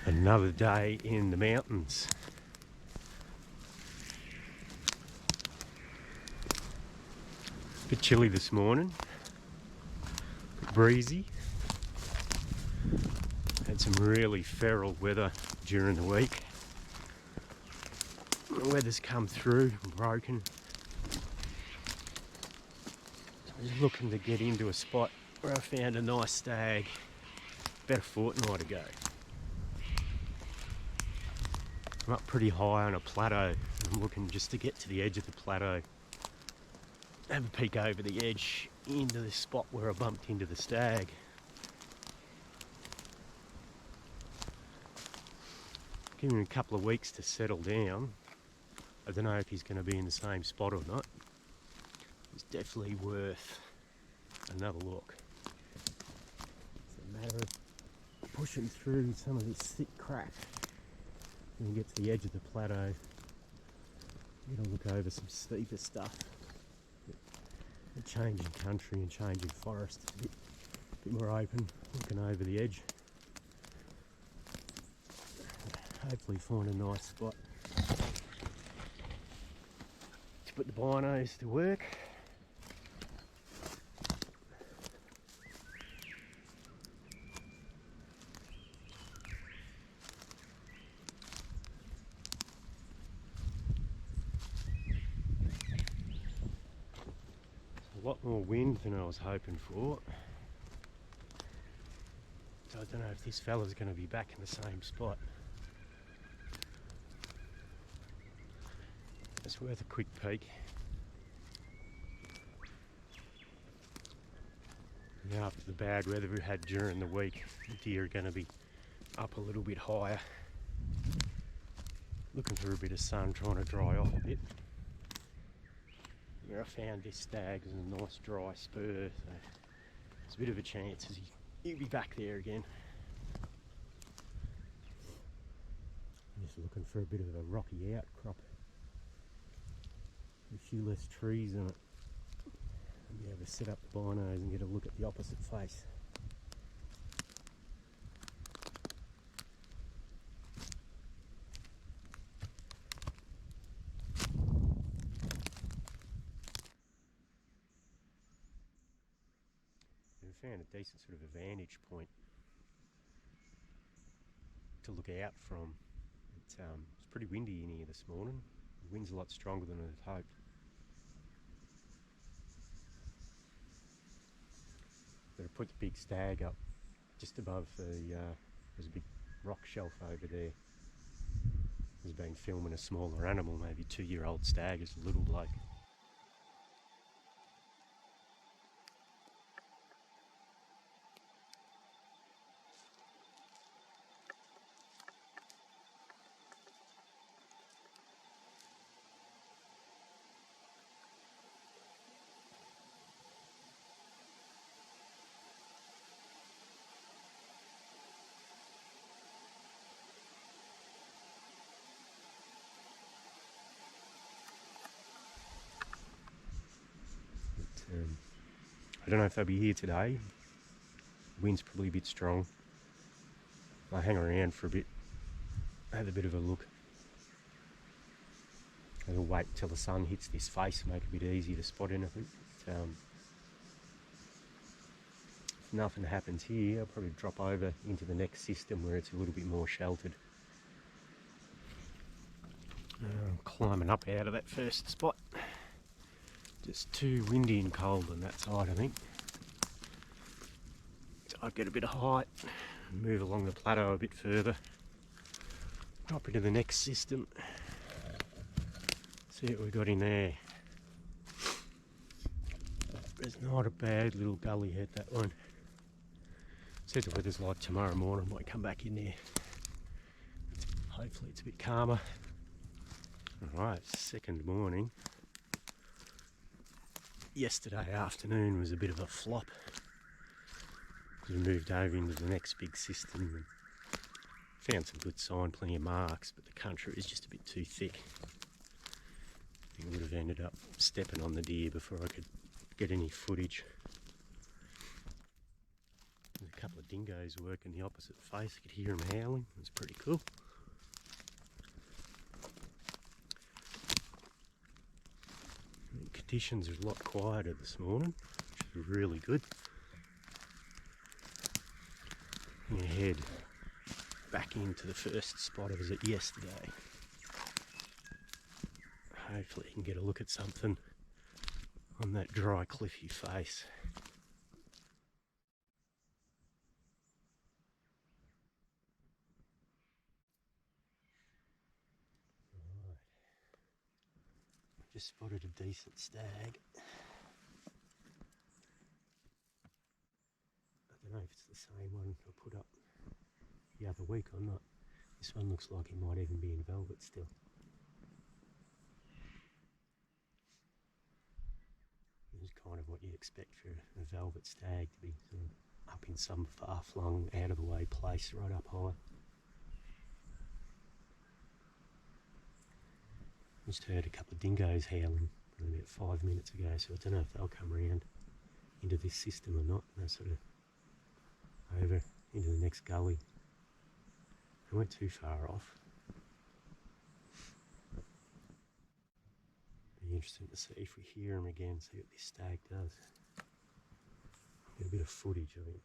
Another day in the mountains. Bit chilly this morning, breezy. Had some really feral weather during the week. The weather's come through, broken. So I was looking to get into a spot where I found a nice stag about a fortnight ago. I'm up pretty high on a plateau. I'm looking just to get to the edge of the plateau. Have a peek over the edge into the spot where I bumped into the stag. Give him a couple of weeks to settle down. I don't know if he's going to be in the same spot or not. It's definitely worth another look. It's a matter of pushing through some of this thick crap when you get to the edge of the plateau. You're going to look over some steeper stuff. A changing country and changing forest. It's a bit more open, looking over the edge. Hopefully find a nice spot to put the binos to work. A lot more wind than I was hoping for. So I don't know if this fella's going to be back in the same spot. It's worth a quick peek. Now after the bad weather we had during the week, the deer are going to be up a little bit higher. Looking for a bit of sun, trying to dry off a bit. Where I found this stag was a nice dry spur, so there's a bit of a chance as he'll be back there again. I'm just looking for a bit of a rocky outcrop. A few less trees on it. I'll be able to set up the binos and get a look at the opposite face. We found a decent sort of a vantage point to look out from. It's pretty windy in here this morning. The wind's a lot stronger than I'd hoped. But I put the big stag up just above there's a big rock shelf over there. He's been filming a smaller animal, maybe 2-year-old stag, as a little bloke. I don't know if they'll be here today. The wind's probably a bit strong. I'll hang around for a bit, have a bit of a look. I'll wait until the sun hits this face, make it a bit easier to spot anything. But, if nothing happens here, I'll probably drop over into the next system where it's a little bit more sheltered. I'm climbing up out of that first spot. Just too windy and cold on that side, I think. So I'll get a bit of height and move along the plateau a bit further. Drop into the next system. See what we've got in there. It's not a bad little gully head, that one. See what the weather's like tomorrow morning. Might come back in there. Hopefully it's a bit calmer. Alright, second morning. Yesterday afternoon was a bit of a flop. We moved over into the next big system and found some good sign, plenty of marks, but the country was just a bit too thick. I think I would have ended up stepping on the deer before I could get any footage. There's a couple of dingoes working the opposite face. I could hear them howling. It was pretty cool. Conditions are a lot quieter this morning, which is really good. I'm going to head back into the first spot I was at yesterday. Hopefully I can get a look at something on that dry cliffy face. Right. Just spotted a decent stag. I don't know if it's the same one I put up the other week or not. This one looks like it might even be in velvet still. This is kind of what you expect for a velvet stag, to be sort of up in some far-flung, out-of-the-way place right up high. Just heard a couple of dingoes howling probably about 5 minutes ago, so I don't know if they'll come around into this system or not. They're sort of over into the next gully. They weren't too far off. Be interesting to see if we hear him again, see what this stag does. Get a bit of footage of him.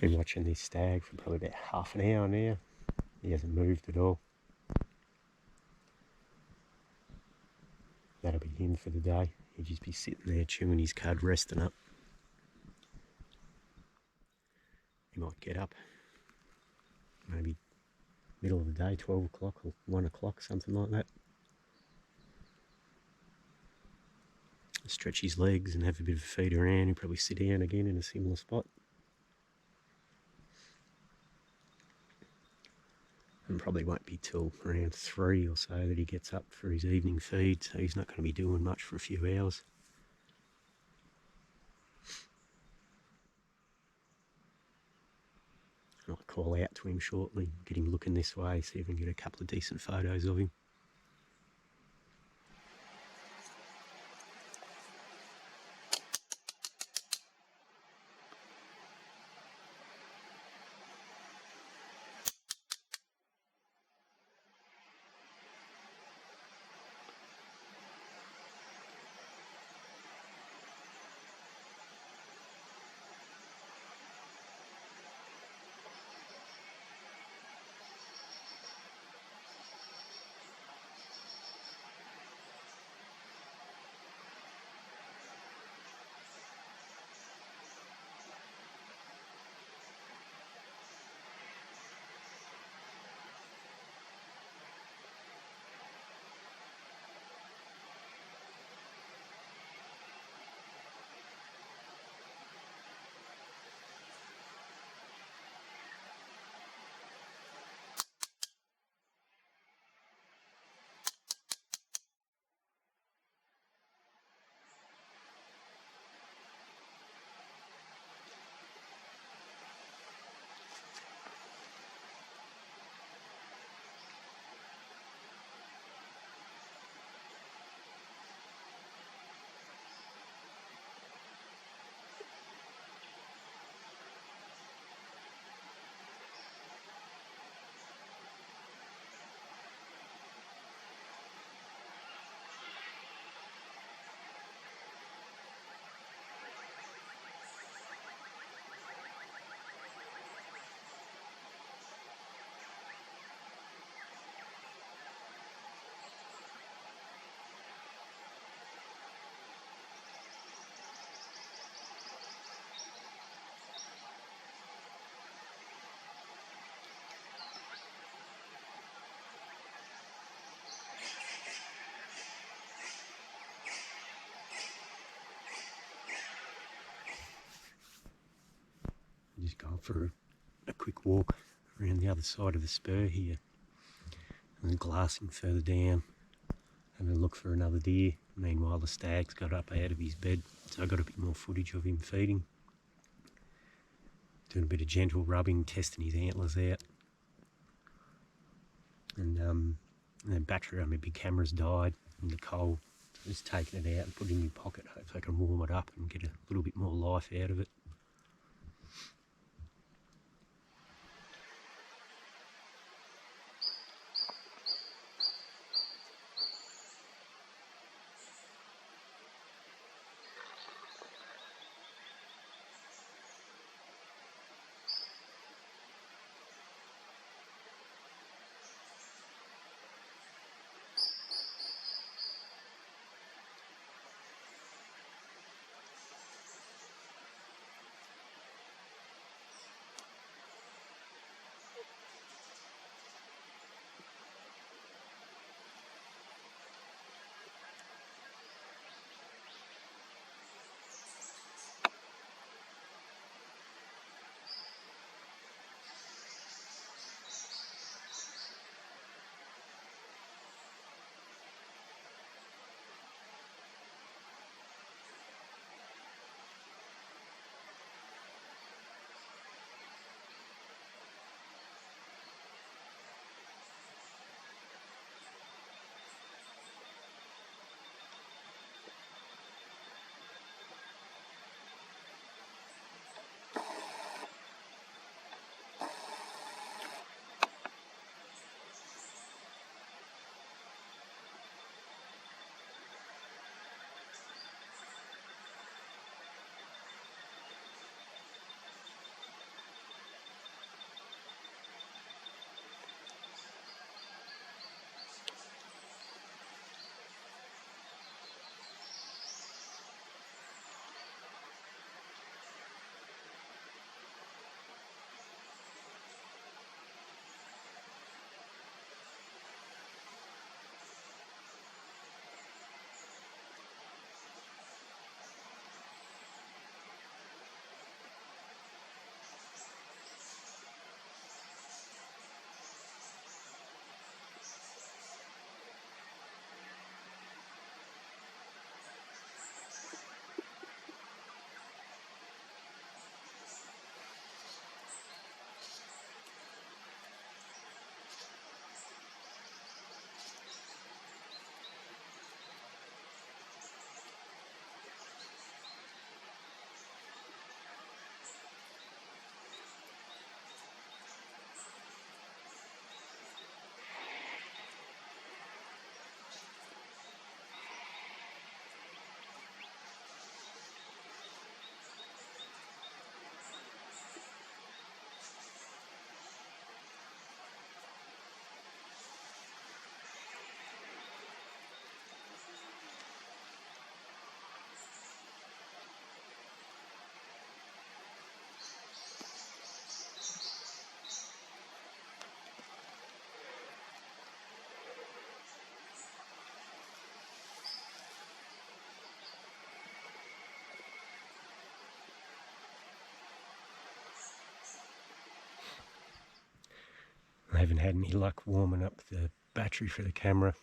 Been watching this stag for probably about half an hour now. He hasn't moved at all. That'll be him for the day. He'll just be sitting there chewing his cud, resting up. He might get up, maybe middle of the day, 12 o'clock or 1 o'clock, something like that. Stretch his legs and have a bit of a feed around. He'll probably sit down again in a similar spot. And probably won't be till around 3 or so that he gets up for his evening feed, so he's not going to be doing much for a few hours. I might call out to him shortly, get him looking this way, see if I can get a couple of decent photos of him. Just going for a quick walk around the other side of the spur here, and then glassing further down, having a look for another deer. Meanwhile, the stag's got up out of his bed, so I got a bit more footage of him feeding. Doing a bit of gentle rubbing, testing his antlers out. And then battery on my big camera's died in the cold. So just taking it out and putting it in my pocket. Hopefully I can warm it up and get a little bit more life out of it. I haven't had any luck warming up the battery for the camera.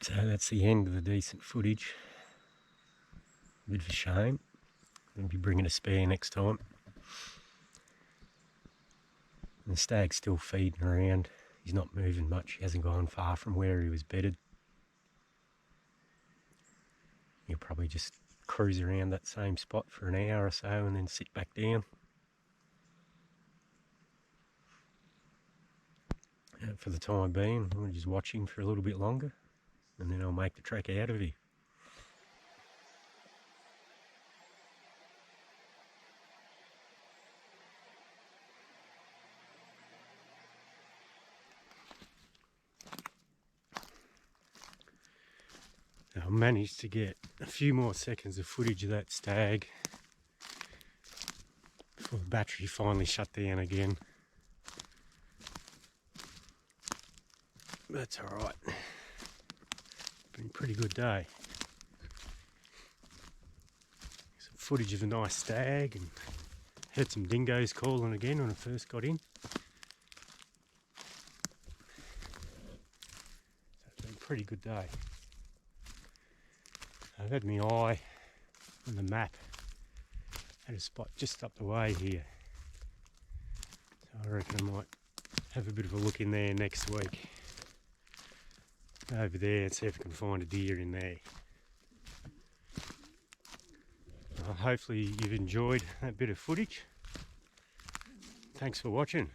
So that's the end of the decent footage. A bit of a shame. I'll be bringing a spare next time. And the stag's still feeding around. He's not moving much. He hasn't gone far from where he was bedded. He'll probably just cruise around that same spot for an hour or so and then sit back down. For the time being, we'll just watch him for a little bit longer and then I'll make the trek out of here. I managed to get a few more seconds of footage of that stag before the battery finally shut down again. That's alright. Been a pretty good day. Some footage of a nice stag and heard some dingoes calling again when I first got in. So it's been a pretty good day. I've had my eye on the map at a spot just up the way here. So I reckon I might have a bit of a look in there next week. Over there and see if I can find a deer in there. Hopefully you've enjoyed that bit of footage. Thanks for watching.